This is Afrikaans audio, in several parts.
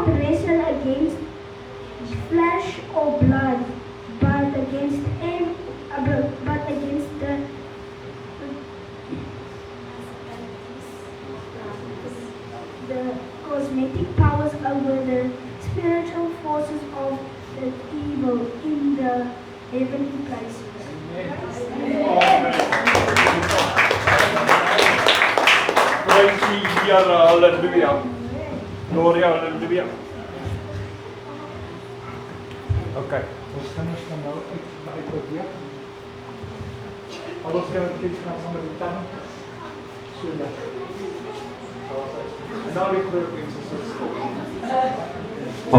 not wrestle against flesh or blood, but against the cosmetic powers over the spiritual forces of the evil in the heavenly places. Praise die Here, hallelujah. Gloria, hallelujah. Okay, ons gaan nou uitprobeer. Alles kan kyk na saam met die tand. So ja. En al die groot mense sit stil.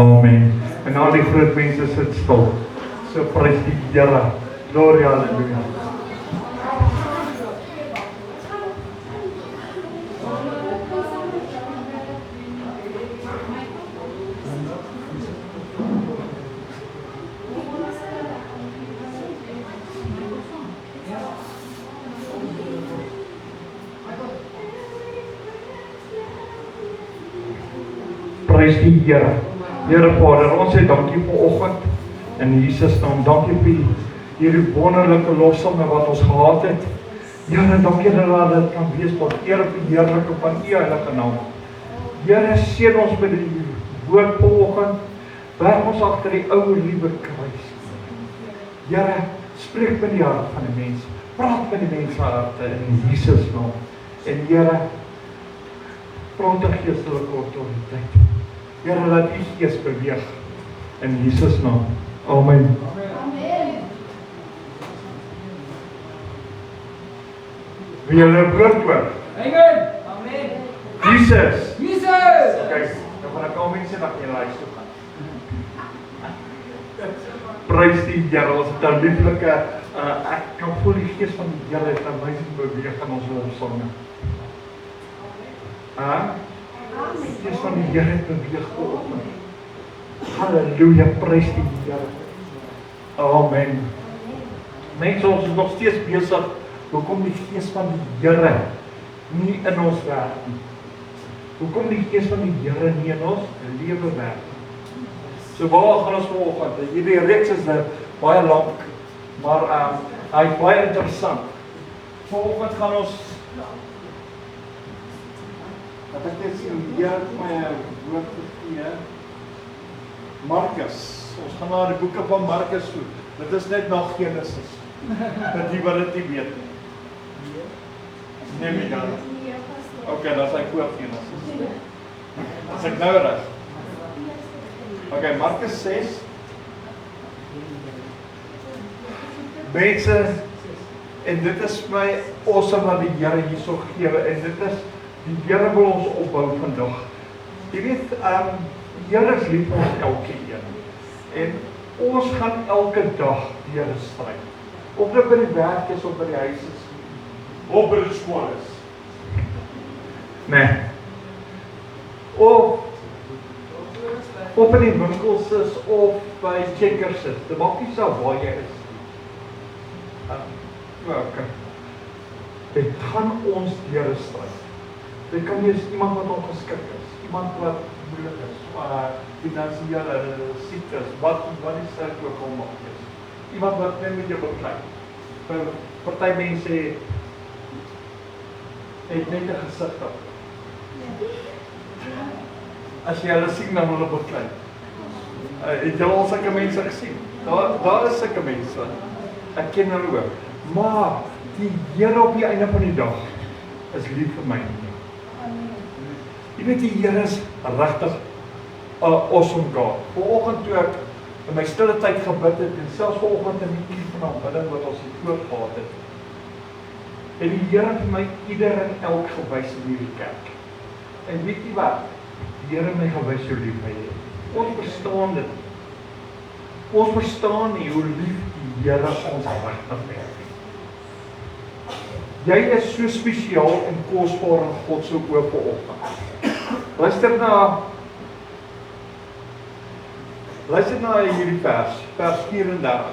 Amen. En al die groot mense sit stil. So prys die Here. Gloria, hallelujah. Prys die Here. Here Vader, ons sê dankie vir oggend in Jesus naam. Dankie vir hierdie wonderlike lofsange wat ons gehad het. Here, dankie dat dit kan wees tot eer en heerlikheid van U heilige naam. Here, seën ons met die woord vanoggend. Berg ons agter die ou liewe kruis. Here, spreek met die hart van die mens. Praat met die mens se harte in Jesus naam. En Here, praat die geestelike autoriteit. Here, laat U Gees beweeg in Jesus naam. Amen. Wie julle woord hoor? Amen. Amen. Jesus. Jesus. Kyk, dan gaan ek al mense na julle huis toe gaan. Prys die Here, ons het 'n lieflike ek kan voel die Gees van die Here het amazing beweeg in ons lofsange. Die Gees van die Here het beweeg vanoggend. Halleluja, prys die Here. Amen. Mense, ons is nog steeds besig. Hoekom die Gees van die Here nie in ons werk nie? Hoekom die Gees van die Here nie in ons lewe werk nie? So waar gaan ons vanoggend? Hierdie reeks is baie lank, maar hy is baie interessant. Vanoggend gaan ons wat ek net sien, hier my woord gegee. Markus. Ons gaan na die boeke van Markus toe. Dit is net na Genesis. Dat die wat dit nie weet nie. Neem jy dan? Okay, dat is hy voor Genesis. As ek nou reg. Okay, Markus 6. Mense, en dit is my awesome wat die Here hierso gee, en dit is, die Here wil ons opbou vandag. Jy weet, die Here is lief vir ons elke een. En ons gaan elke dag deur 'n stryd. Of dit by die werk is, of by die huis is, of by die skool is. Nee. Of in die winkels is, of by Checkers is. Dit maak nie saak waar jy is. Okay. Dit gaan ons deur 'n stryd. Dit kan wees iemand wat ongeskik is, iemand wat moeilik is, finansiële siek is, wat die sterk ook al mag wees. Iemand wat net met jou beklei. Party mense het net 'n gesig op. As jy hulle sien, dan hulle beklei. Het jy al sulke mense gesien? Daar is sulke mense. Ek ken hulle ook. Maar die Here op die einde van die dag is lief vir my. Jy weet, die Here is regtig 'n awesome God. Vanoggend toe ek in my stille tyd gebid het, en selfs vanoggend in die uur van aanbidding wat ons hier voorgehad het, en die Here vir my ieder en elk gewys in hierdie kerk. En weet jy wat? Die Here my gewys hoe lief hy is. Ons verstaan dit. Ons verstaan nie hoe lief die Here ons regtig het. Jy is so spesiaal en kosbaar in God se oë vanoggend. Luister na hierdie vers 34.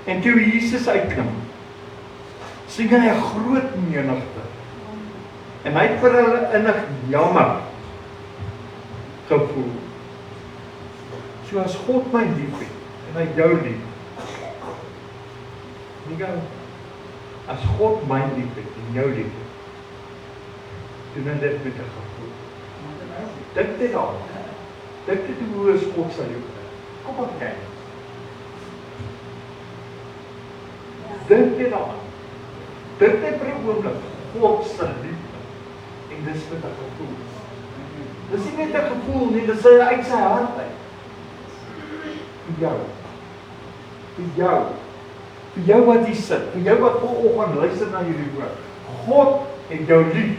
En toe Jesus uitkom, sien hy 'n groot menigte. En hy het vir hulle innig jammer. gevoel. So as God my lief het, en hy jou lief, nie gou, as God my lief het, en jou lief het, doen hy dit met 'n gevoel. Dink dit aan. Dink dit hoe is God sy liefde. Kom op kyk. Dink dit aan. Dink dit vir 'n oomblik. God se liefde. En dis met 'n gevoel. Dis nie net 'n gevoel nie, dis uit sy hart uit. Vir jou. Vir jou. Vir jou wat hier sit. Vir jou wat vanoggend luister na hierdie woord. God het jou lief.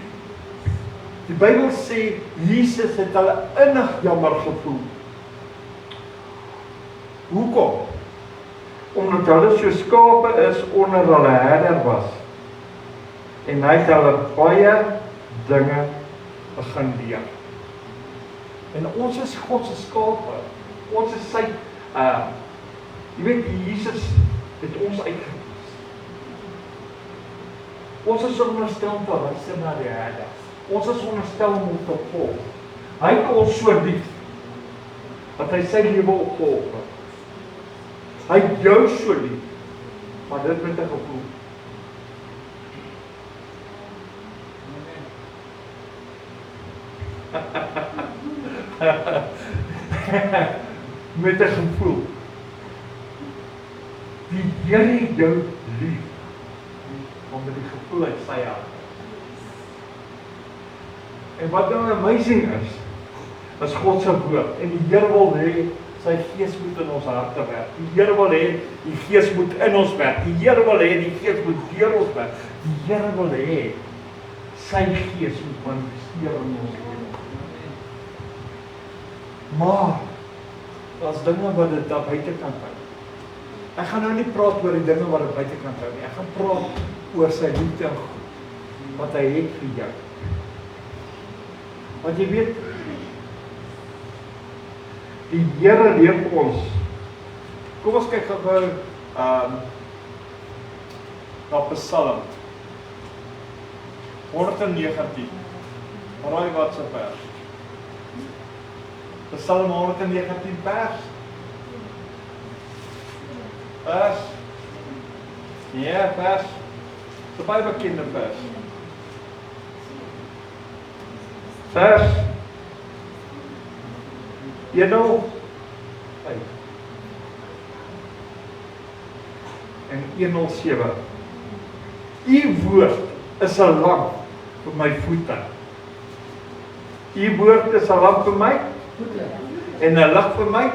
Die Bybel sê, Jesus het hulle innig jammer gevoel. Hoekom? Omdat hulle so skape is onder hulle herder was. En hy het hulle baie dinge begin leer. En ons is God se skape. Ons is sy, jy weet, Jesus het ons uitgekies. Ons is onderstel om te luister na die herder. Ons is onderstel om te volg. Hy het ons so lief, dat hy sy lewe opgeoffer. Hy het jou so lief, maar dit met 'n gevoel. Met 'n gevoel. Die Here het jou lief, omdat die gevoel uit sy hart. En wat nou amazing is God se woord. En die Here wil hê sy Gees moet in ons harte werk. Die Here wil hê die Gees moet in ons werk. Die Here wil hê die Gees moet deur ons werk. Die Here wil hê sy Gees moet manifesteer in ons lewe. Maar daar's dinge wat dit daar buitekant hou. Ek gaan nou nie praat oor die dinge wat dit buitekant hou nie. Ek gaan praat oor sy liefde en goed wat hy het vir jou. Want jy weet, die Here leer ons. Kom ons kyk gou na Psalm 119. Raai wat se vers? Psalm 119 vers. Ja, vers. Dis 'n baie bekende vers. Vers 105 en 107. U woord is 'n lamp vir my voete. U woord is 'n lamp vir my en 'n lig vir my.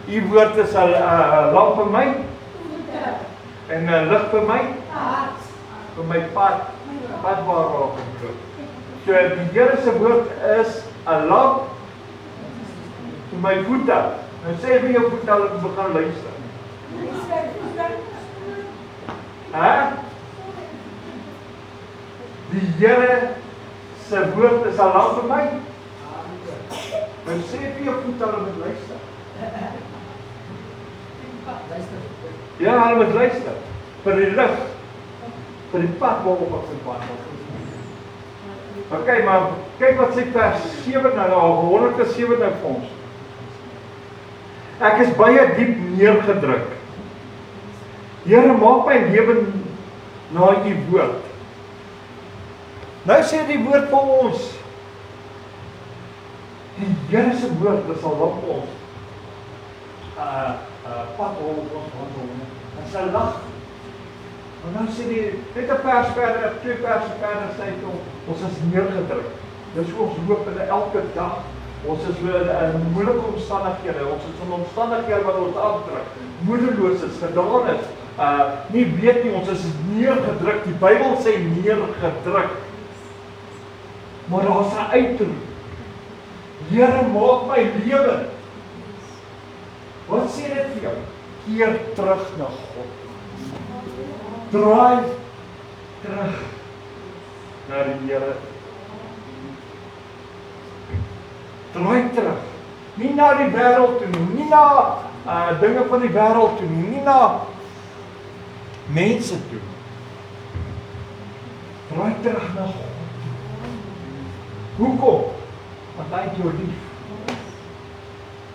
U woord is 'n lamp vir my en 'n lig vir my vir my pad waar ek loop. So die Here se woord is 'n lamp vir my voete. Nou sê vir jou voete dat jy begin luister. Die Here se woord is 'n lamp vir my. Nou sê vir jou voete dat jy luister. Ja, hulle moet luister. Vir die lig. Vir die pad waarop ek moet wandel. Okay, maar kyk wat sê vers 7 nou, 107 nou vir ons. Ek is baie diep neergedruk. Here, maak my lewe na u woord. Nou sê die woord vir ons. Die Here se woord is 'n lamp vir ons. Pad waarop ons wandel. Dit is 'n lig. En dan sê die, net 'n vers verder, 2 verse verder sê hy ons is neergedruk. Dis hoe ons loop in elke dag. Ons is in moeilike omstandighede. Ons is in omstandighede wat ons afdruk. Moedeloos is, gedaan is. Nie weet nie, ons is neergedruk. Die Bybel sê neergedruk. Maar daar's 'n uitroep. Here, maak my lewe. Wat sê dit vir jou? Keer terug na God. Draai terug na die Here. Draai terug. Nie na die wêreld toe nie, nie na dinge van die wêreld toe nie na mense toe. Draai terug na God. Hoekom? Want hy het jou lief.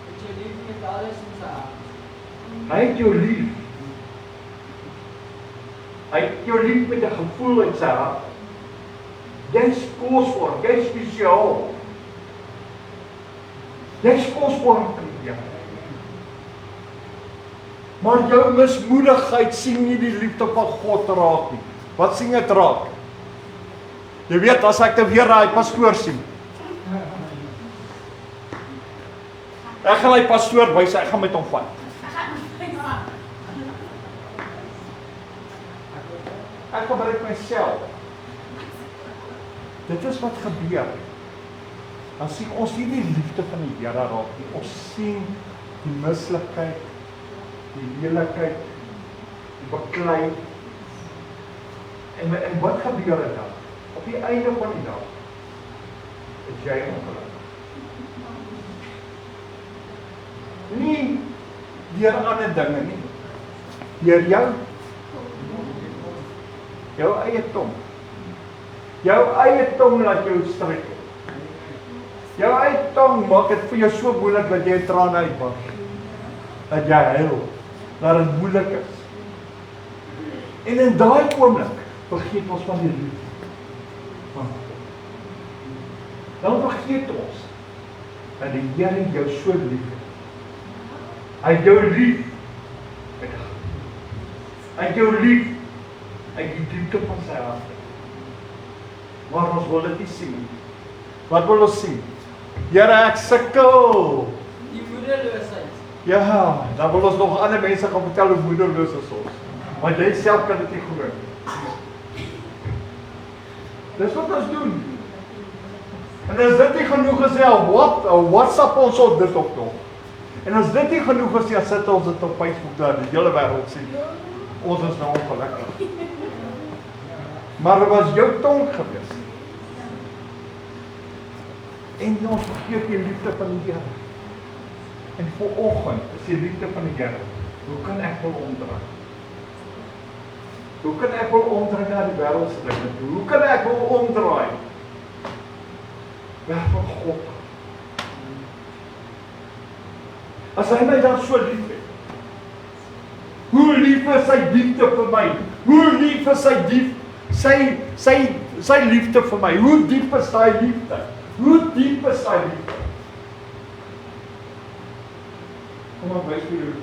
Het jy lief met alles in sy hart. Hy het jou lief. Hy het jou lief met 'n gevoel in sy hart. Jy's kosbaar, jy's spesiaal. Jy's kosbaar in die Here. Maar jou mismoedigheid sien nie die liefde van God raak nie. Wat sien dit raak? Jy weet, as ek te weer daai pastoor sien. Ek gaan hy pastoor wys, ek gaan met hom vat. Ek gebruik myself. Dit is wat gebeur. Dan sien ons nie die liefde van die Here raak nie. Ons sien die mislikheid, die lelikheid, die beklei. En wat gebeur dan? Op die einde van die dag is jy ongelukkig. Nie deur ander dinge nie. Deur jou eie tong. Jou eie tong laat jou struikel. Jou eie tong maak dit vir jou so moeilik dat jy trane uitbars. Dat jy huil, dat dit moeilik is. En in daai oomblik vergeet ons van die liefde van God. Dan vergeet ons dat die Here jou so lief het. Hy het jou lief. Hy het jou lief. Hy het die diepte van sy hart. Maar ons wil dit nie sien nie. Wat wil ons sien? Here, ek sukkel. Die moederloosheid. Ja, dan wil ons nog ander mense gaan vertel hoe moederloos is ons. Want jy self kan dit nie glo. Dis wat ons doen. En as dit nie genoeg is, WhatsApp ons op dit op nog. En as dit nie genoeg is, dan sit ons dit op Facebook daar, die hele wêreld sien. Ons is nou ongelukkig. Maar dit was jou tong gewees. En ons vergeet die liefde van die Here. En vanoggend is die liefde van die Here. Hoe kan ek wil omdraai? Hoe kan ek wil omdraai na die wêreldse dinge toe? Hoe kan ek wil omdraai? Weg van God. As hy my dan so lief het. Hoe lief is sy liefde vir my? Hoe lief is sy liefde vir my? Hoe diep is sy liefde? Hoe diep is sy liefde? Kom maar wys vir jou.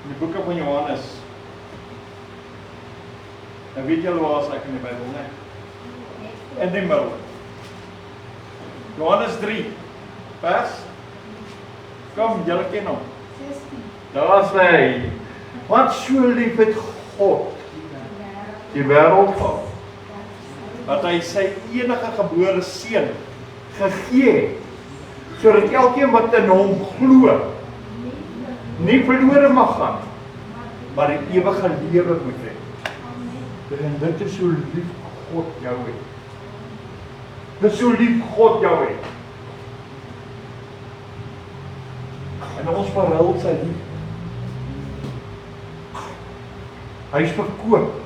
In die boeke van Johannes. En weet julle waar is ek in die Bybel, né? In die middel. Johannes 3, vers. Kom, julle ken hom. Daar is hy. Want so lief het God die wêreld gehad, dat hy sy enige gebore seun gegee het, sodat elkeen wat in hom glo, nie verlore mag gaan, maar die ewige lewe moet hê. En dit is so lief God jou het. Dit is so lief God jou het. En ons verhul sy lief. Hy is verkoop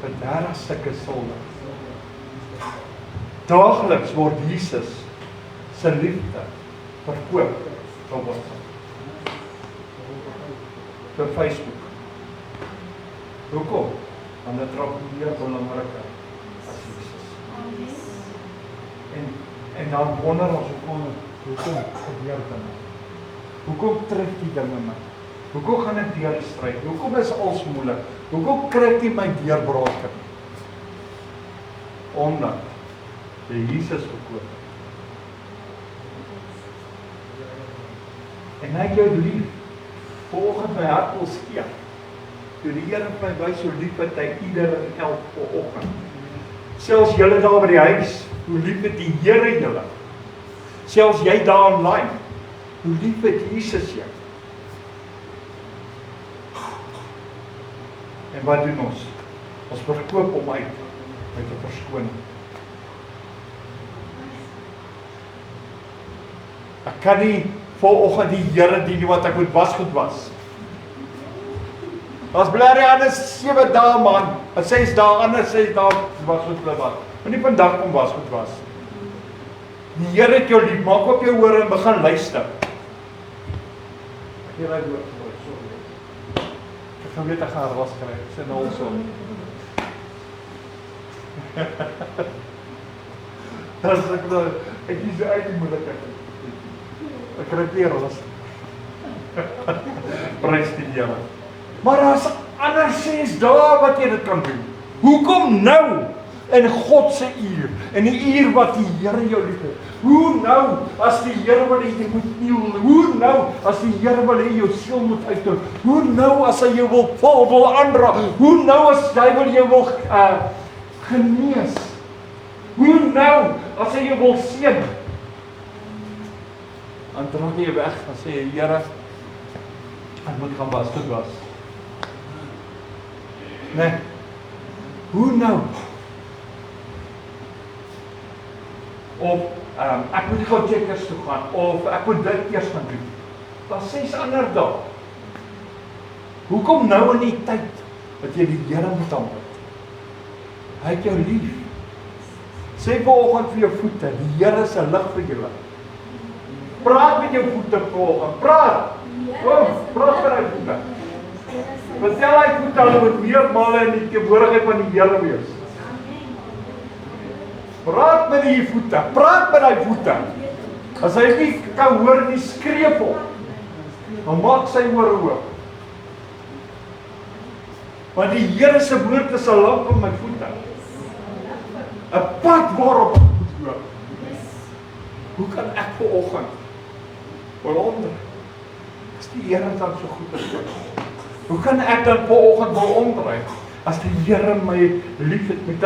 vir 30 sulke sonde. Daagliks word Jesus se liefde verkoop vir ons. Vir Facebook. Hoekom? Want dit raak meer belangriker as Jesus. En dan wonder ons hoekom gebeur dit? Hoekom tref die dinge my? Hoekom gaan ek deur die stryd? Hoekom is alles moeilik? Hoekom kry ek nie my deurbrake nie? Omdat jy Jesus verkoop het. En hy het jou lief. Vanoggend my hart wil skeef. Toe die Here my wys hoe lief het hy ieder en elke oggend. Selfs julle daar by die huis, hoe lief het die Here julle. Selfs jy daar online, hoe lief het Jesus jou. En wat doen ons? Ons verkoop hom uit met 'n verskoning. Ek kan nie vanoggend die Here dien wat ek moet wasgoed was. As bly die ander 7 dae man, 6 dae, ander 6 dae was goed hulle was. Maar nie vandag kom was goed was. Die Here het jou lief, maak op jou ore en begin luister. Hier raai woord, sorry. Ek gaan weet ek gaan was kry. Ek sê nou so. Dat is ek kies uit die moeilikheid. Ek kry weer was. Prys die Here. Maar as ander 6 dae wat jy dit kan doen. Hoekom nou in God se uur, in die uur wat die Here jou liefhet? Hoe nou as die Here wil hê jy moet kniel? Hoe nou as die Here wil hê jou siel moet uitdruk? Hoe nou as hy jou wil aandra? Hoe nou as hy jou wil genees? Hoe nou as hy jou wil seën? Dan draai jy weg en sê Here, ek moet gaan was, dit was. Nee. Hoe nou? Of ek moet gou checkers toe gaan, of ek moet dit eers gaan doen. Daar 6 ander dae. Hoekom nou in die tyd wat jy die Here moet aanbid? Hy het jou lief. Sê vanoggend vir jou voete, die Here is 'n lig vir julle. Praat met jou voete vanoggend, praat. Praat met jou voete. Vertel hy voete, hulle moet meer male in die teenwoordigheid van die Here wees. Praat met die voete, praat met die voete. As hy nie kan hoor nie, skreef op. Dan maak sy ore oop. Want die Here se woord is 'n lamp op my voete. 'n Pad waarop ek moet loop. Hoe kan ek vanoggend wonder? As die Here dan so goed is. Hoe kan ek dan vanoggend wonder as die Here my liefhet met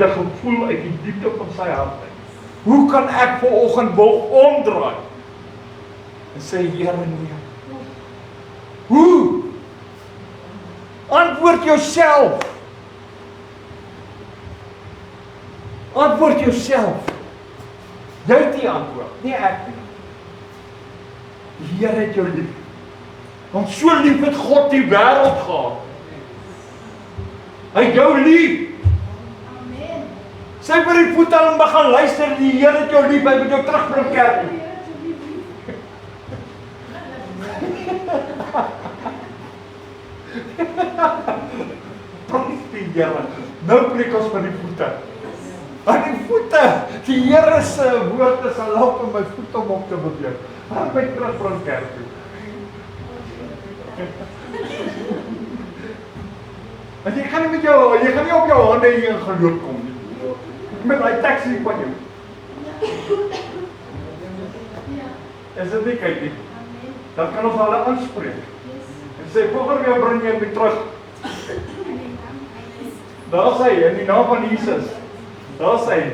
'n gevoel uit die diepte van sy hart uit? Hoe kan ek vanoggend omdraai en sê Here nee? Hoe? Antwoord jouself. Antwoord jouself. Jy het die antwoord, nie ek nie. Die Here het jou lief. Want so lief het God die wêreld gehad. Hy het jou lief. Amen. Sy vir die voete en begin luister, die Here het jou lief, hy moet jou terugbring kerk. Prys die Here. Nou preek ons vir die voete. Aan die voete, die Here se woord is 'n lamp op my voete om op te beweeg. Gaan my terugbring kerk toe. Want jy gaan nie op jou hande hier in geloof kom nie. Met daai taxi van jou. Is dit nie kyk nie? Dan kan ons hulle aanspreek. En sê, volgende jou bring jy my terug. Daar sê hy, in die naam van Jesus. Daar sê hy.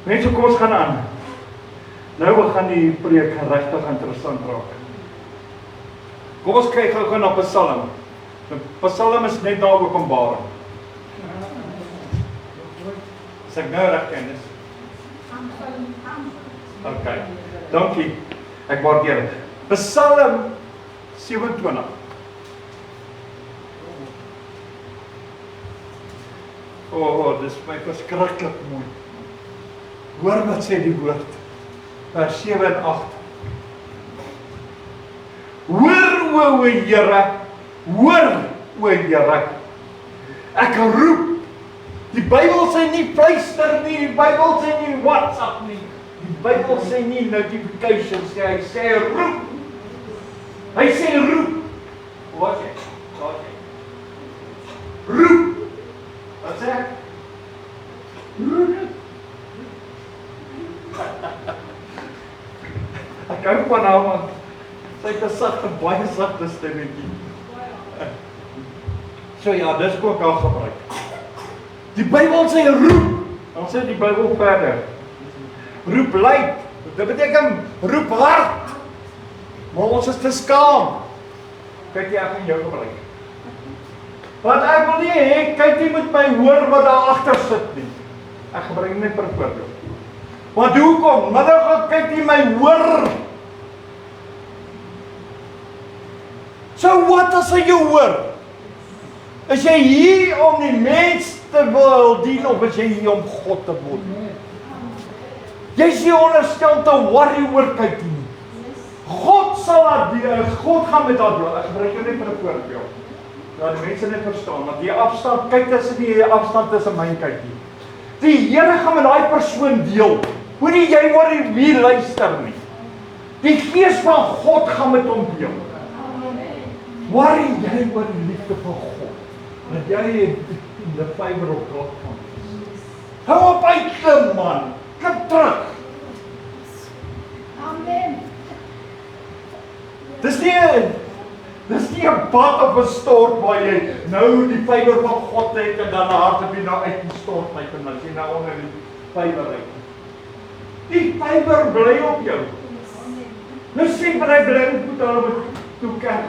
Mense, kom ons gaan aan. Nou begin die preek regtig interessant raak. Kom ons kyk gou na Psalm. Psalm is net na Openbaring. As ek nou reg ken is. Okay. Dankie. Ek waardeer dit. Psalm 27. Dis my verskriklik mooi. Hoor wat sê die woord. Vers 7 en 8. Hoor o Here, hoor o Here. Ek roep. Die Bybel sê nie fluister nie, die Bybel sê nie WhatsApp nie. Die Bybel sê nie notifications nie, hy sê roep. Hy sê roep. Wat sê? Roep. Wat sê ek? Roep. Ek hou van haar man. Sy het 'n sagte, baie sagte stemmetjie. So ja, dis hoe ek haar gebruik. Die Bybel sê roep. Dan sê die Bybel verder. Roep luid. Dit beteken roep hard. Maar ons is te skaam. Kyk jy ek in jou gebruik. Want ek wil nie hê kyk jy moet my hoor wat daar agter sit nie. Ek gebruik net per voorbeeld. Want hoekom? Maar nou gaan kyk jy my hoor. So wat as hy jou hoor? Is jy hier om die mens te wil dien of is jy hier om God te wil dien? Jy is nie onderstel te worry oor kyk nie. God sal haar deel, God gaan met haar deel. Ek gebruik jou net vir 'n voorbeeld. Dat die mense net verstaan, want die afstand, kyk tussen die afstand tussen my en kyk nie. Die Here gaan met daai persoon deel. Moenie jy worry wie luister nie. Die Gees van God gaan met hom deel. Worry jy oor die liefde van God. Dat jy in die fiber of God kan wees. Hou op uitklim man. Klim terug. Amen. Dis nie 'n bad of 'n stort waar jy nou die fiber van God het en dan hardop jy nou uit die stort uit en dan jy nou onder die fiber uit. Die fiber bly op jou. Nou sê maar hy bly op hulle met toe kerk.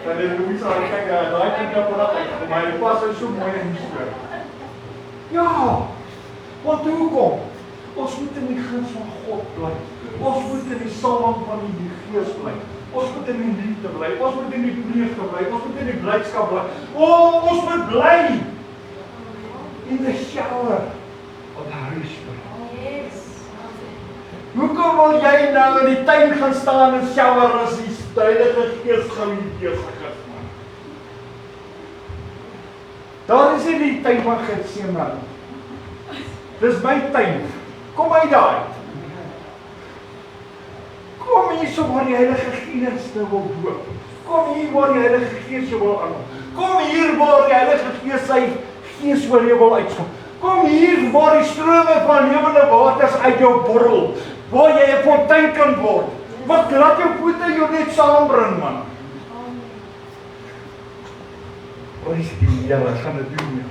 Dan is Louis al kyk daai ding op dat maar die pas is so mooi en so. Ja. Want hoekom? Ons moet in die guns van God bly. Ons moet in die salwing van die Gees bly. Ons moet in die liefde bly. Ons moet in die vreugde bly. Ons moet in die blydskap bly. Ons moet bly in the shower of the Holy Spirit. Hoekom wil jy nou in die tuin gaan staan en shower as die Heilige Gees gaan nie besig is man? Daar is nie die tuin van Getsemane. Dis my tuin. Kom uit daai. Kom hier so waar die Heilige Gees nou wil doop. Kom hier waar die Heilige Gees jou wil aanneem. Kom hier waar die Heilige Gees sy Gees oor jou wil uitskop. Kom hier waar die strome van lewende waters uit jou borrel. Waar jy 'n fontein kan word. Wat laat jou voete jou net saambring man. Prys die Here, gaan dit doen.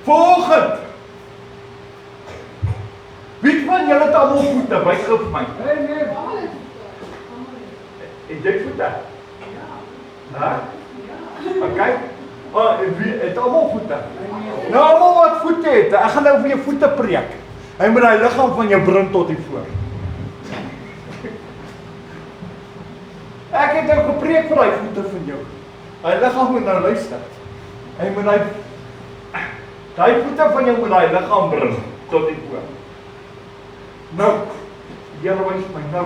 Volgend. Wie van julle het almal voete? Wys gou vir my. Nee. Het jy voete? Ja. Okay. Wie het almal voete? Nou almal wat voete het, ek gaan nou vir jou voete preek. Hy moet daai liggaam van jou bring tot hier voor. Ek het nou gepreek vir daai voete van jou. Hy liggaam moet nou luister. Hy moet daai voete van jou moet daai liggaam bring tot hier voor. Nou, die Here wys my nou.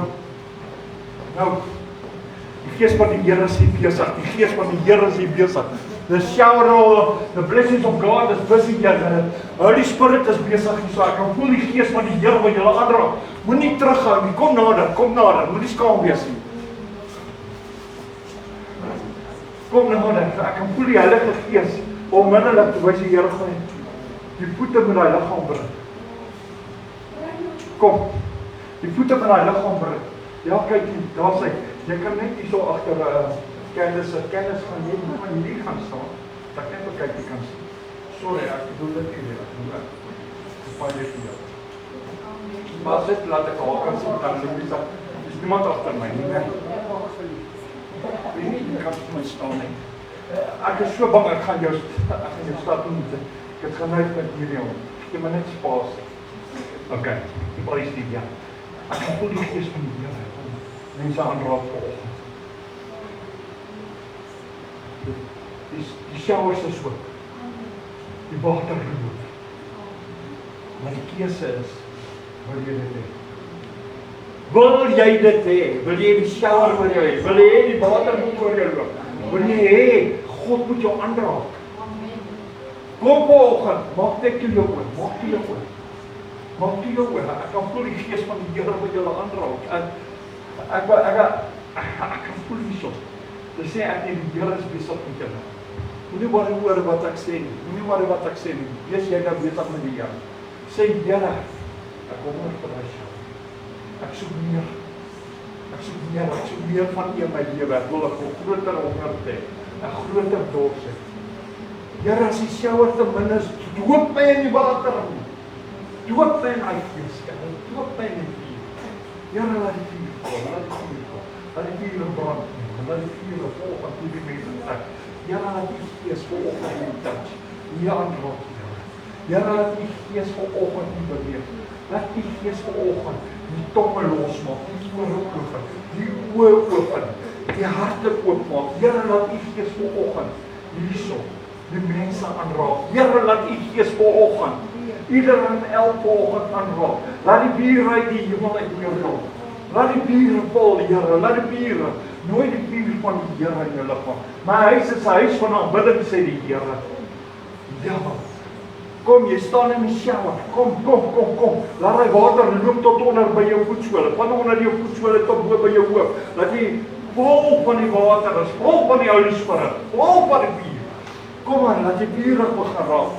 Die Gees van die Here is hier besig. Die Gees van die Here is hier besig. The shower of the blessings of God is busy here. Holy Spirit is besig hier. So ek kan voel die Gees van die Here wat julle aanraak. Moenie terughou nie. Kom nader. Moenie skaam wees nie. Kom nader. Ek kan voel die Heilige Gees onmiddellik te wys die Here gaan die voete met daai liggaam bring. Kom. Die voete van daai liggaam bring. Ja, kyk, daar's hy. Jy kan net hier so agter kennis gaan jy van hier gaan staan. Dat ek net kyk jy kan sien. Sorry, ek bedoel dit nie weer. Baie dankie. Maar dit laat ek al kan sien dan Louisa. Dis niemand agter my nie. Ek kan my staan nie. Ek is so bang ek gaan jou stad moet. Ek het geneig met hierdie hom. Jy moet net spaas. Okay, prys die Here. Ek voel die Gees van die Here. Mense aanraak vanoggend. Die showers is oop. Die water loop. Maar die keuse is, wil jy dit hê? Wil jy dit hê? Wil jy die shower oor jou hê? Wil jy die water moet oor jou loop? Wil jy hê God moet jou aanraak? Kom vanoggend, maak dit jou oor. Maak dit jou oor. Ek kan voel die Gees van die Here wat julle aanraak. Ek kan voel nie so. Dis sê ek die Here is besig met julle. Moenie worry oor wat ek sê nie. Wees jy nou besig met die Here. Sê Here, ek kom oor vir jou. Ek soek meer van U in my lewe. Ek wil 'n groter honger hê. 'n Groter dors hê. Here, as die shower te min is, doop my in die water. Doop my in die Gees. Doop my in die vuur. Here, laat die vuur kom. Laat die vuur brand. Laat die vuur volg aan die mense trek. Here, laat die Gees vanoggend touch. Nie aanraak. Here, laat die Gees vanoggend beweeg. Laat die Gees vanoggend die tonge losmaak, die ore open, die oë open, die harte oopmaak. Here, laat die Gees vanoggend hierso die mense aanraak. Here, laat die Gees vanoggend ieder en elke oggend aanraak. Laat die vuur uit die hemel uitkom. Laat die vuur val, Here, laat die vuur, nooit die vuur van die Here in jou liggaam. My huis is 'n huis van aanbidding, sê die Here. Ja. Kom, jy staan in die shower. Kom. Laat die water loop tot onder by jou voetsole. Van onder jou voetsole tot bo by jou hoof. Laat jy vol van die water is, vol van die Holy Spirit, vol van die vuur. Kom maar, laat jy vuurig begin raak.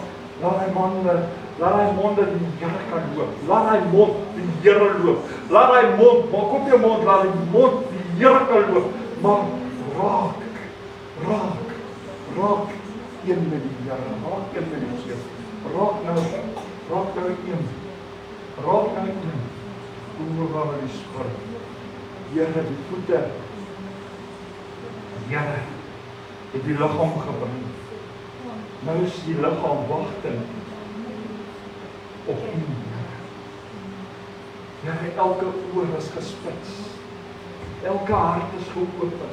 Laat hy monde die Here kan loop. Laat hy mond die Here loop. Laat hy mond, maak op jou mond, laat die mond die Here kan loop. Maar raak een met die Here, raak een met die Here. Raak nou een. Oor die Spirit. Here, die voete. Here, het die liggaam gebring. Nou is die liggaam wagtend op U. Here, elke oor is gespits. Elke hart is geopen.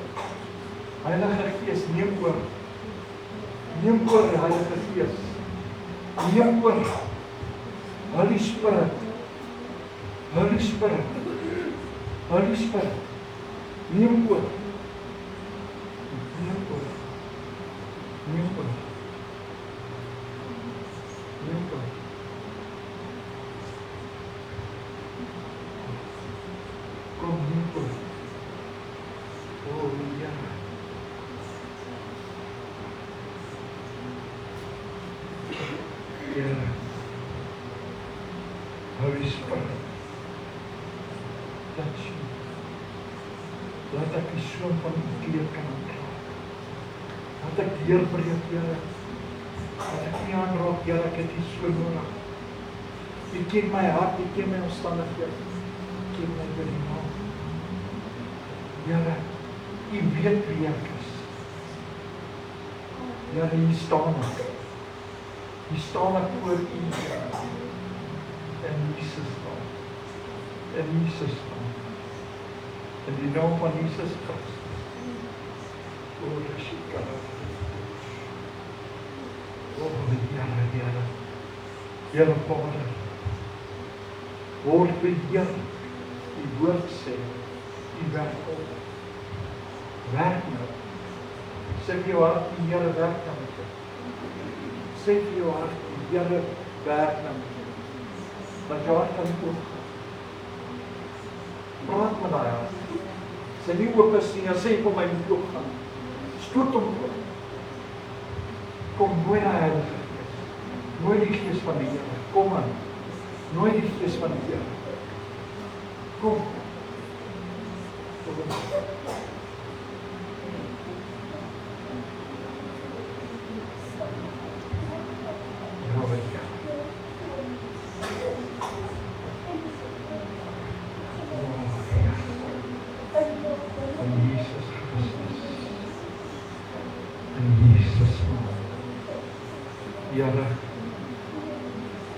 Heilige Gees, neem oor. Neem oor, Heilige Gees. Neem oor. Holy Spirit. Holy Spirit. Holy Spirit. Neem oor. Neem oor. Neem oor. Neem oor. Kom, neem oor. Oh, ja. Here, Holy Spirit, touch me. Laat ek die soom van die kleed kan aanraak. Laat ek deurbreek, Here. Laat ek nie aanraak, Here, ek het die so nodig. U ken my hart, U ken my omstandighede. U ken my wil maak. Here, U weet wie ek is. Here, hier staan ek. Hier staan ek voor U, in Jesus naam. In Jesus naam. In die naam van Jesus Christus. O, Rishikara. O, Here. Here, Vader. Word beheer. Die woord sê, U werk op. Werk nou. Sê vir jou hart, die Here werk nou met jou. Sê vir jou hart, die Here werk nou met jou. Dat jou hart kan oopgaan. Praat met daai hart. Sê nie oop is nie, sê vir my moet oopgaan. Stoot hom oop. Kom, nooi die Heilige Gees. Nooi die Gees van die Here. Kom aan. Nooi die Gees van die Here. Kom. Here,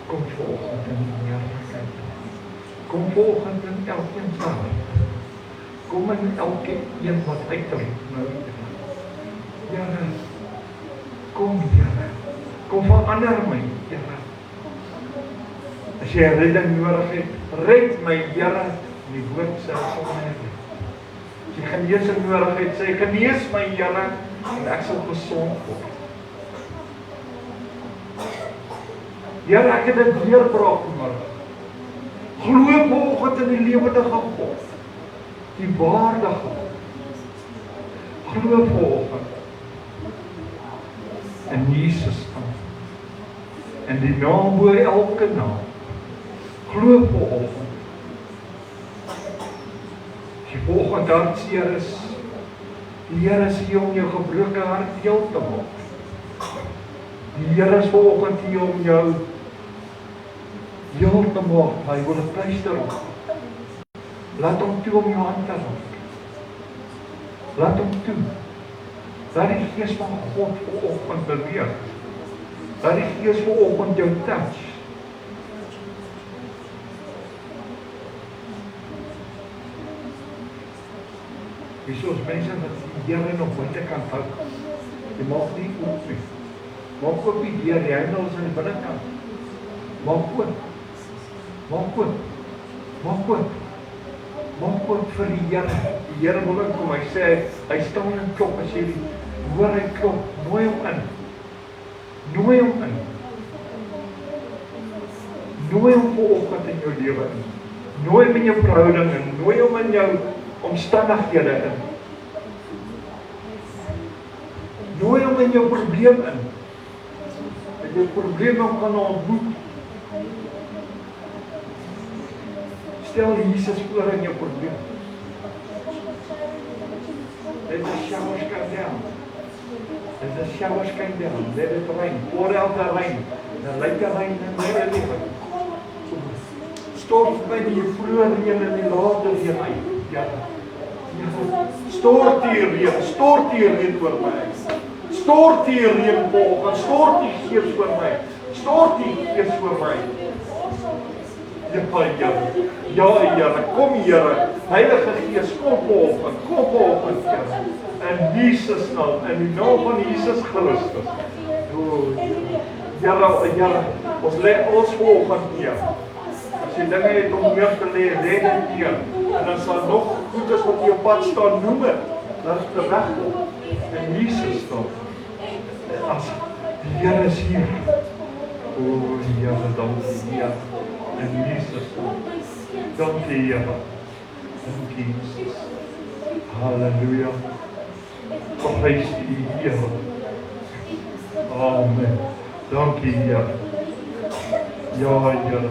kom volgend in die heerlijkheid. Kom volgend in elkeen se hart. Kom in elkeen wat uitroep nou. Here, kom Here. Kom verander my, Here. As jy redding nodig het, red my, Here. Die woord sê sal my red. As jy genesing nodig het, sê genees my, Here, en ek sal gesond word. Here, ek het 'n deurbraak nodig. Glo vanoggend in die lewende God, die waardige God. Glo vanoggend in Jesus naam. In die naam bo elke naam. Glo vanoggend. As jy vanoggend hartseer is, die Here is hier om jou gebroke hart heel te maak. Die Here is vanoggend hier om jou heel te maak, hy wil 'n pleister op. Laat hom toe om jou hand te raak. Laat hom toe. Laat die Gees van God vanoggend beweeg. Laat die Gees vanoggend jou touch. Dis ons mense wat die Here nog buitekant hou. Jy maak nie oop nie. Maak oop die deur, die hemel is aan die binnekant. Maak oop. Maak oop. Maak oop. Maak oop vir die Here. Die Here wil inkom. Hy sê hy staan en klop as jy hoor hy klop. Nooi hom in. Nooi hom in. Nooi hom vanoggend in jou lewe in. Nooi hom in jou verhouding in. Nooi hom in jou omstandighede in. Nooi hom in jou probleem in. Dat jou probleme kan ontmoet. Stel Jesus voor in jou probleem. Let the showers come down. Let the showers come down. Let it rain. Pour out the rain. The lighter rain and let it rain. Stort by die vroeë reën en die late reën uit. Ja. Stort die reën oor my. Stort die reën vanoggend. Stort die Gees oor my. Stort die Gees oor my. Ja, Here, kom Here. Heilige Gees, kom vanoggend, Here. In Jesus naam, in die naam van Jesus Christus. Here, ons lê ons vanoggend neer. As jy dinge het om neer te lê, lê dit neer. En dan sal nog goed as wat jy op pad staan, noem dit. Dat is regkom. In Jesus naam. As die Here is hier. Here, dankie Here. In Jesus naam. Dankie Here. Dankie Jesus. Halleluja. Prys die Here. Amen. Dankie Here. Ja Here.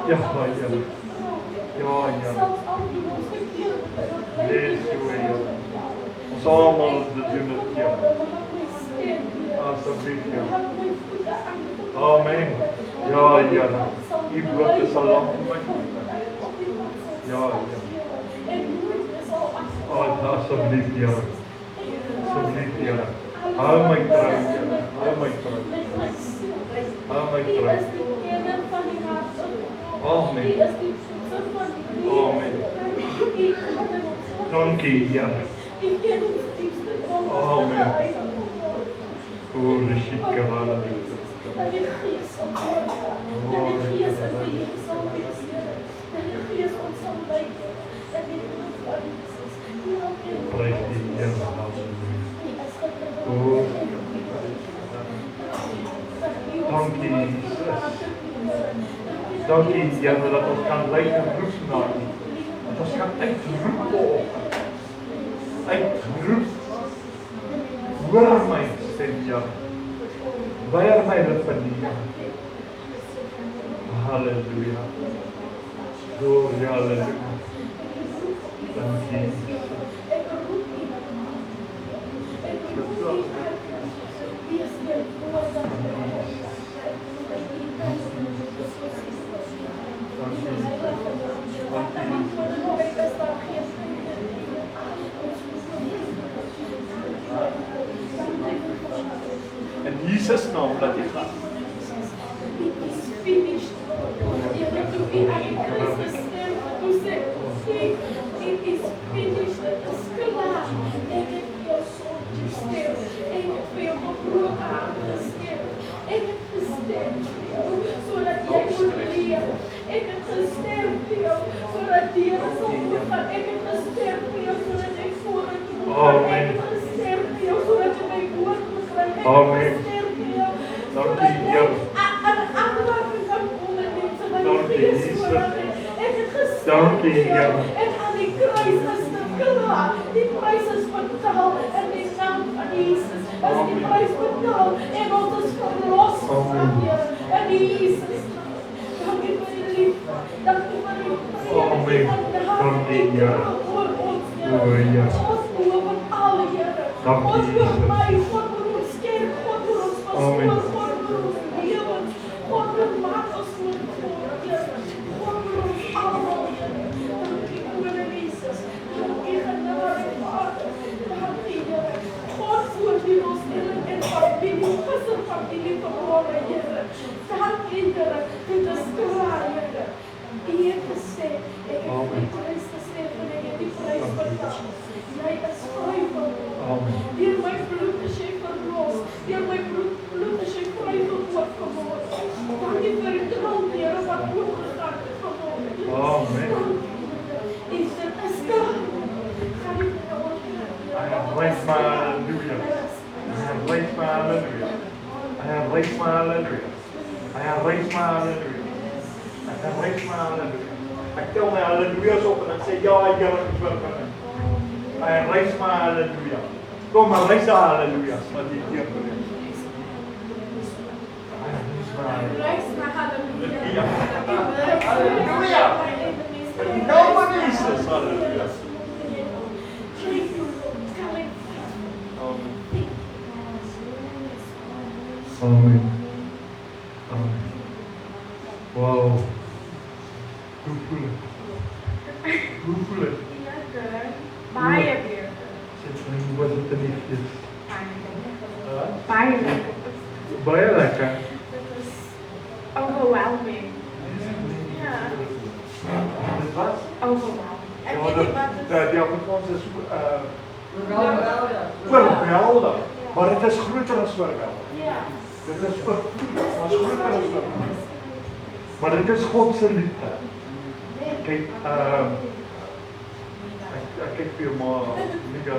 Ja Here. Ja Here. Lees jou Here. Ons almal dit doen dit Here. Asseblief Here. Amen. Ja Here. U woord is al lank in my voete. Ja Here. Asseblief Here. Asseblief Here. Hou my trou Here. Hou my trou. Hou my trou. Amen. Amen. Dankie Here. Amen. Rishikavana. Praise the Lord. Dankie Jesus. Dankie Here dat ons kan lei en roep na U. Dat ons kan uitroep op. Uitroep. Hoor my stem Here. Weier my lippe nie. Halleluja. Gloria, halleluja. Dankie. In Jesus naam dat jy gaan. It is finished. It is finished. Klaar. Ik heb jou zo gestemd. Ik heb jou gebroken gestemd. Ik heb gestemd zodat jij moet leren. Ik heb gestemd zodat die zo moet gaan. Ik heb gestemd zodat ik voor het moet gaan. Ik heb gestemd zodat je mij woord moet gaan. Amen. Dankie Here. Dankie Jesus. Dankie Here. En aan die kruis is het klaar. Die prijs is betaald. En die naam van Jezus is die prijs betaald. En ons is verlost van Heer. En Jezus. Dank u voor je liefde. Dank u voor je Amen. Dankie Here. voor ons Heer. O Heer. Ons boven alle Heer. Dankie Ons voor Jesus. mij. God voor ons kerk. God voor ons Amen. pastoor. God voor ons levens. God maakt ons goed voor Heer. God voor ons allemaal Heer. Dank u voor Jezus. Dank u genade Vader. Dank u Heer. God voorzien ons in familie. Tussen familie verhoren Heer. Dank u Heer. Dit is klaar Heer. U heeft gezegd. Ik heb die prijs gegeven en ik heb die prijs betaald. herrys my halleluja. Hy herrys my halleluja. Hy herrys my halleluja. Ek tel my halleluja's op en ek sê, ja, Here, ek wil vir. Hy herrys my halleluja. Kom, herrys die halleluja's wat jy hier bring. Hy herrys my halleluja. Halleluja. In naam van Jesus, halleluja. Amen. Amen. Wow. Hoe voel het? Hoe voel het? Baie weer. Hoe was het in die feest? Baie lekker. Baie lekker. It was overwhelming. Ja. Dit was? Overwhelming. Ek weet nie wat het Die Afrikaans is Geweldig. oorweldig. Maar dit is groter as oorweldig. Ja. Dit is groter as oorweldig. Maar dit is God se liefde. Kyk, ek kyk vir jou maar, Mika,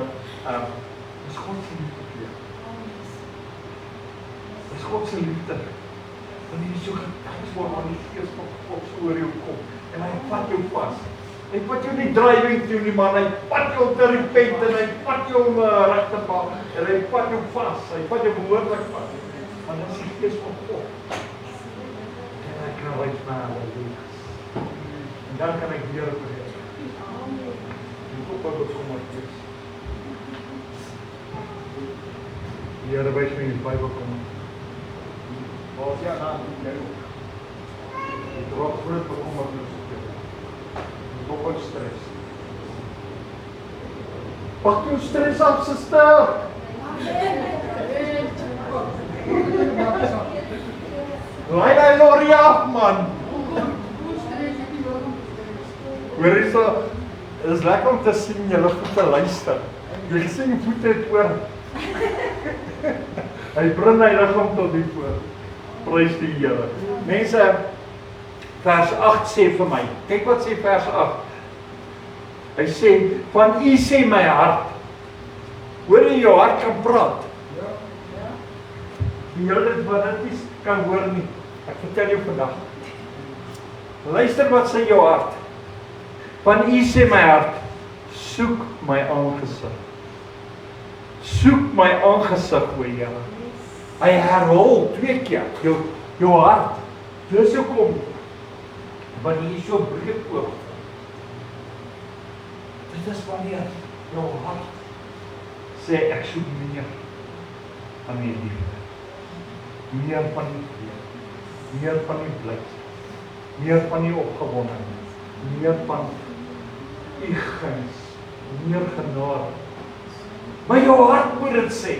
is God se liefde vir jou. Is God se liefde. Wanneer jy so getuig word aan die Gees van God oor jou kom en hy vat jou vas. Hy vat jou nie driving toe nie, maar hy vat jou op die repent en hy vat jou om regte pad en hy vat jou vas. Hy vat jou behoorlik vas. Want dit is die Gees van God. En hy kan wys my halleluja. En dan kan ek weer preek. Die kop wat kom uit is. Die Here wys my die Bybel kom. Waar jy aan jy ook. Jy draag groot bekommernis op jou. Nog wat stres. Pak jou stres af, suster. Laai die lorry af, man. Hoor jy so, het is lekker om te sien, julle voete luister. Jy sien voete het oor. Hy bring hy liggaam tot die voor. Prys die Here. Mense, vers 8 sê vir my, kyk wat sê vers 8. Hy sê, van u sê my hart. Hoor jy jou hart kan praat? Die hele wat dit nie kan hoor nie. Ek vertel jou vandag. Luister wat sê jou hart. Van u sê my hart, soek my aangesig. Soek my aangesig, o Here. Hy herhaal 2 keer, jou hart. Dis hoekom, wanneer jy so breek oog. Dit is wanneer jou hart sê, ek soek meer van die liefde. Meer van die vrede. Meer van die blydskap. Meer van die opgewondenheid. Meer van u guns. Meer genade. Maar jou hart moet dit sê.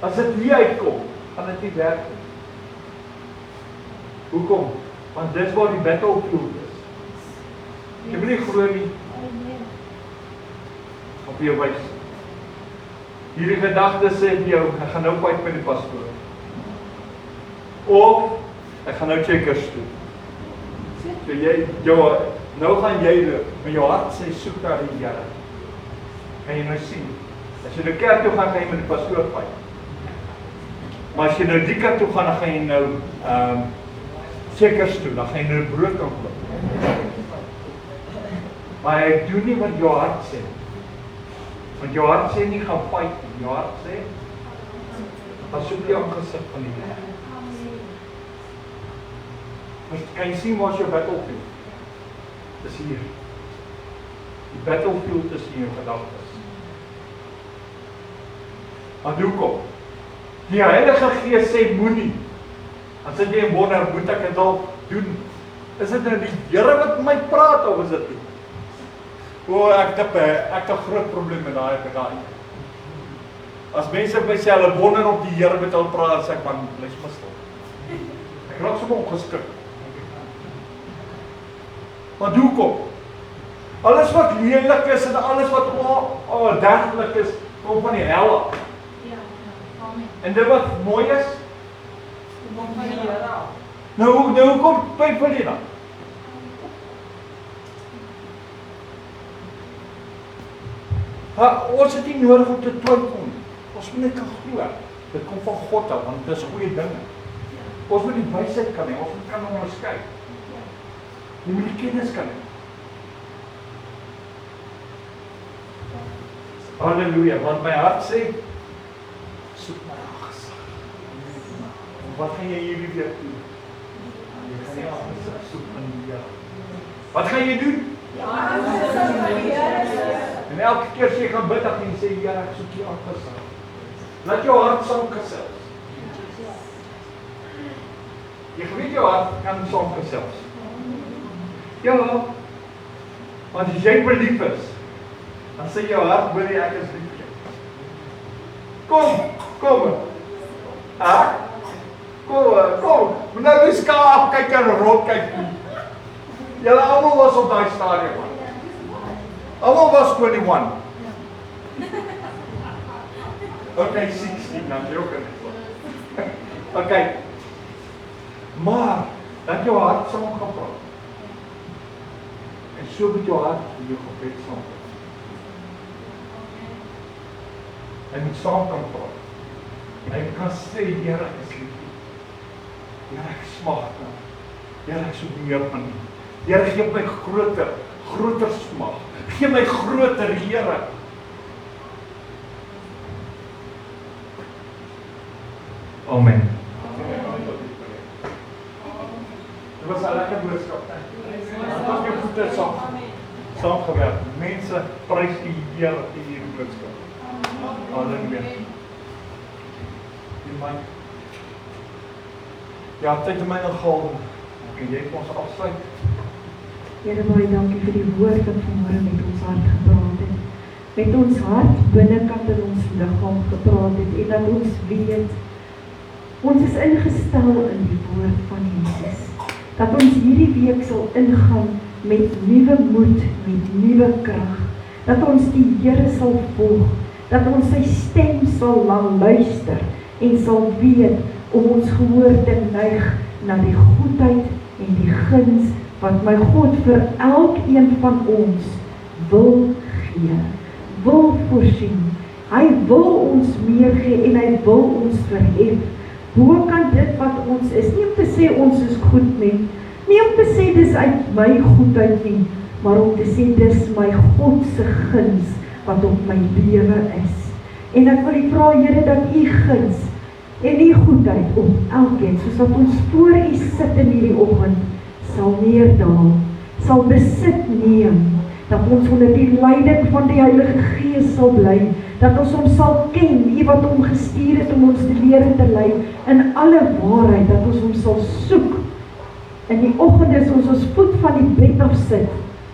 As dit nie uitkom, gaan dit nie werk nie. Hoekom? Want dis waar die battlefield is. Jy moet nie glo nie. Op jou wys. Hierdie gedagte sê vir jou, ek gaan nou fight met die pastoor. Of ek gaan nou checkers toe. So jy, nou gaan jy met jou hart sê, soek na die Here. Kan jy nou sien? As jy nou kerk toe gaan, gaan jy met die pastoor fight. Maar as jy nou die kant toe gaan, dan gaan jy nou checkers toe, dan gaan jy nou brood kan koop. Maar hy doen nie wat jou hart sê. Want jou hart sê nie gaan fight nie. Jou hart sê, dan soek jy aangesig van die Here. Kan jy sien waar is jou battlefield? Dis hier. Die battlefield is in jou gedagtes. Maar hoekom? Die Heilige Gees sê moenie. Dan sit jy en wonder, moet ek dit al doen? Is dit nou die Here wat met my praat of is dit nie? Ek het 'n groot probleem met daai. As mense by sê hulle wonder of die Here met hulle praat, sê ek man, bly stil. Ek raak sommer ongeskik. Maar hoekom? Alles wat lelik is en alles wat derglik is, kom van die hel af. En dit wat mooi is, Kom van die Here af. nou hoekom twyfel jy dan? Ons het nie nodig om te twyfel nie. Ons moet net kan glo. Dit kom van God af, want dit is goeie dinge. Ons moet die wysheid kan hê, ons moet kan onderskei. Jy moet die kennis kan hê. Halleluja, want my hart sê, soek my aangesig. Wat gaan jy hierdie week doen? Jy gaan nie aangesig soek in die Here. Wat gaan jy doen? En elke keer as jy gaan bid, dan jy sê, Here, ek soek jy aangesig. Laat jou hart saamgesels. Jy weet jou hart kan saamgesels. Ja, want as jy verlief is, dan sê jou hart, wil jy ek is lief. Kom. Kom. Moet nou nie skaaf, kyk en rond, kyk nie. Julle almal was op daai stadium. Almal was 21. Okay, 16, dan jy ook in. Okay. Maar, dat jou hart saam gaan praat. En so met jou hart in jou gebed saam praat. Hy moet saam kan praat. Hy kan sê, Here, ek is lief. Here, ek smag na. Here, ek soek meer van U. Here, gee my groter smag. Gee my groter, Here. Amen. Dit was 'n lekker boodskap. Ons het jou voete saamgewerk. Mense prys die Here in hierdie boodskap. Halleluja. Ja, tyd om my ingehaal. En jy kan ons afsluit. Here, baie dankie vir die woord wat vanmôre met ons hart gepraat het. Met ons hart binnekant in ons liggaam gepraat het en dat ons weet, ons is ingestel in die woord van Jesus. Dat ons hierdie week sal ingaan met nuwe moed, met nuwe krag. Dat ons die Here sal volg. Dat ons sy stem sal luister en sal weet om ons gehoor te neig na die goedheid en die guns wat my God vir elkeen van ons wil gee, wil voorsien. Hy wil ons meer gee en hy wil ons verhef. Hoe kan dit wat ons is, nie om te sê ons is goed nie om te sê dis uit my goedheid nie, maar om te sê dis my God se guns wat op my lewe is. En ek wil U vra, Here, dat U guns en U goedheid op elkeen, soos wat ons voor U sit in hierdie oggend, sal neerdaal, sal besit neem, dat ons onder die leiding van die Heilige Gees sal bly, dat ons hom sal ken, U wat hom gestuur het om ons te leer en te lei, in alle waarheid, dat ons hom sal soek. In die oggend is ons voet van die bed af sit,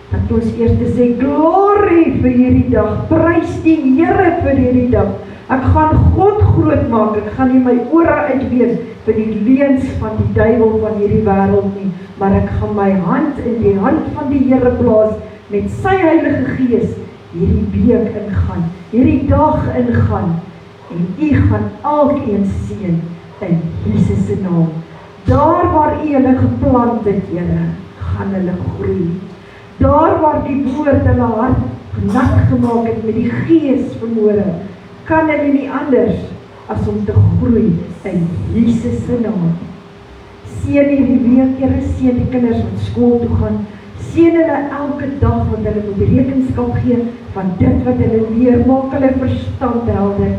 dat ons eers te sê, glorie vir hierdie dag, prys die Here vir hierdie dag. Ek gaan God groot maak, ek gaan nie my ore uitween vir die leuns van die duiwel van hierdie wêreld nie, maar ek gaan my hand in die hand van die Here plaas, met sy Heilige Gees, hierdie week ingaan, hierdie dag ingaan, en U gaan elkeen seën in Jesus se naam. Daar waar U hulle geplant het, Here, gaan hulle groei. Daar waar die woord hulle hart nat gemaak het met die Gees vanmôre, kan hulle nie anders as om te groei in Jesus se naam. Seën hierdie week, Here, seën die kinders wat skool toe gaan, seën hulle elke dag wat hulle moet rekenskap gee van dit wat hulle leer, maak hulle verstand helder.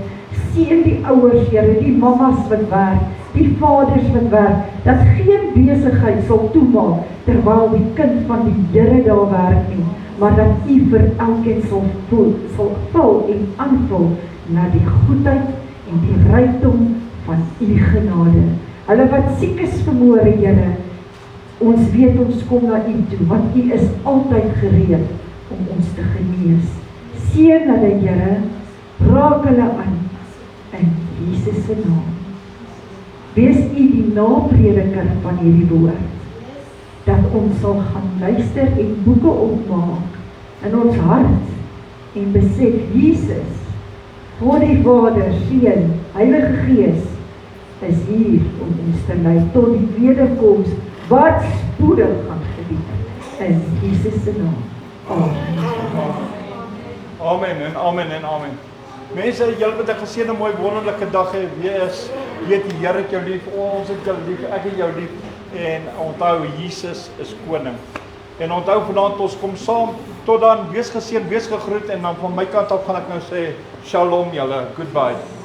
Seën die ouers, Here, die mammas wat werk, die vaders wat werk, dat geen besigheid sal toemaak terwyl die kind van die Here daar werk nie, maar dat U vir elkeen sal vul en aanvul na die goedheid en die rykdom van U genade. Hulle wat siek is vanmôre, Here, ons weet ons kom na U toe, want U is altyd gereed om ons te genees. Seën hulle, Here, raak hulle aan in Jesus se naam. Wees U die naprediker van hierdie woord, dat ons sal gaan luister en boeke opmaak in ons hart en besef Jesus, God die Vader, Seun, Heilige Gees, is hier om ons te lei tot die wederkoms wat spoedig gaan gebeur in Jesus se naam. Amen. Amen en amen en amen. Mense, julle moet 'n geseënde, mooi, wonderlike dag hê. Weet die Here het jou lief, ons het jou lief, ek het jou lief. En onthou, Jesus is koning. En onthou vanaand, ons kom saam. Tot dan, wees geseën, wees gegroet. En dan van my kant af gaan ek nou sê, shalom julle, goodbye.